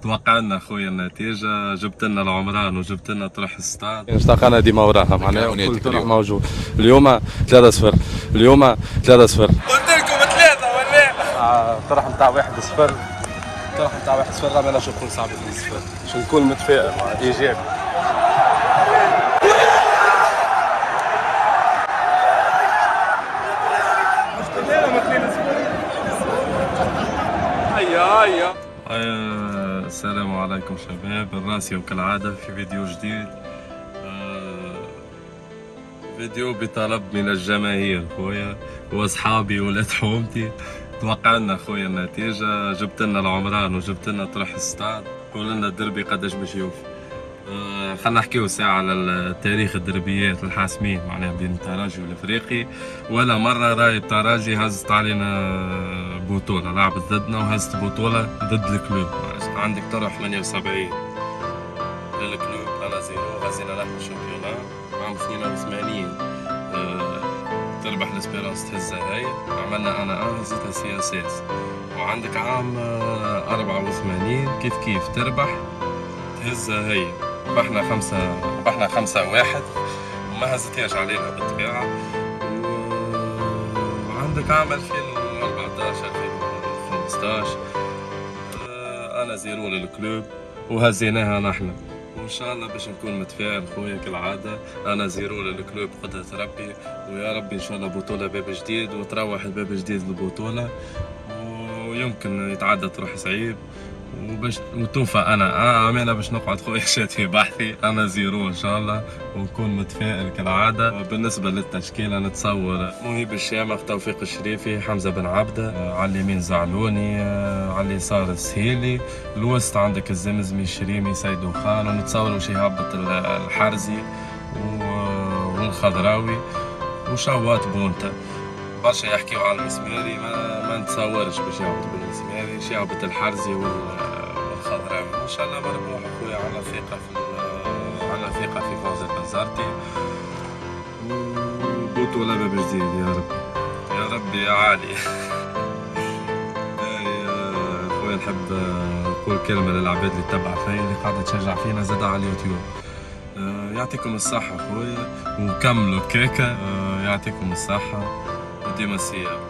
توقعنا خويا النتيجة، جبت لنا العمران وجبت لنا طرح الستاد. اشتاقنا ديما وراها معناها كل طرح موجود. اليوم 3-0 اليوم 3-0 قلت لكم 3 ولا؟ الطرح نتاع 1-0 الطرح نتاع 1-0 راه مالا شو نكون صعب 2-0 شو نكون متفائل ايجابي. هيا السلام عليكم شباب، الراسي وكالعادة في فيديو جديد. فيديو بطلب من الجماهير خويا واصحابي ولاد حومتي. توقعنا خويا النتيجة، جبت لنا العمران وجبت لنا طرح الستاد. قول لنا الدربي قداش باش يوفي. خلينا نحكيو ساعة على التاريخ الدربيات الحاسمين معناها بين الترجي والافريقي. ولا مرة راي الترجي هزت علينا بطولة، لعبت ضدنا وهزت بطولة ضد الكلوب. عندك طرح 78 للكلوب، انا زيرو، هزينا نحن الشامبيونات. عام 82 تربح الاسبيرانس تهزها هي، عملنا انا هزتها سي اس اس. وعندك عام 84 كيف تربح تهزها هي، ربحنا 5-1 وما هزتهاش علينا بالطبيعة. وعندك عام 2014 2015 انا زيرو للكلوب وهزيناها نحن. وان شاء الله باش نكون متفائل خويا كالعاده. انا زيرو للكلوب قدرة ربي، ويا ربي ان شاء الله بطوله باب جديد وتروح الباب جديد للبطوله، ويمكن يتعدى طرح صعيب وباش وتوفى. انا باش نقعد خويا شاتي بحثي. انا زيرو ان شاء الله ونكون متفائل كالعاده. بالنسبه للتشكيله نتصور مهيب الشامخ، توفيق الشريفي، حمزه بن عبده، على اليمين زعلوني، على اليسار السهيلي، الوسط عندك الزمزمي الشريمي سيد خان، ونتصور وش يهبط الحرزي والخضراوي وشوات بونتا. برشا يحكيو على المسماري، ما نتصورش باش يهبط بالمسماري، باش يهبط الحرزي والخضراوي. وان شاء الله مربوح اخويا، على ثقة في فوز البنزرتي وبطولة باب جديد يا رب يا رب يا عالي. اخويا نحب نقول كلمة للعباد اللي تتبع فيا، اللي قاعدة تشجع فينا زاد على اليوتيوب. يعطيكم الصحة خويا، وكملوا كيكة. يعطيكم الصحة وديما السيارة.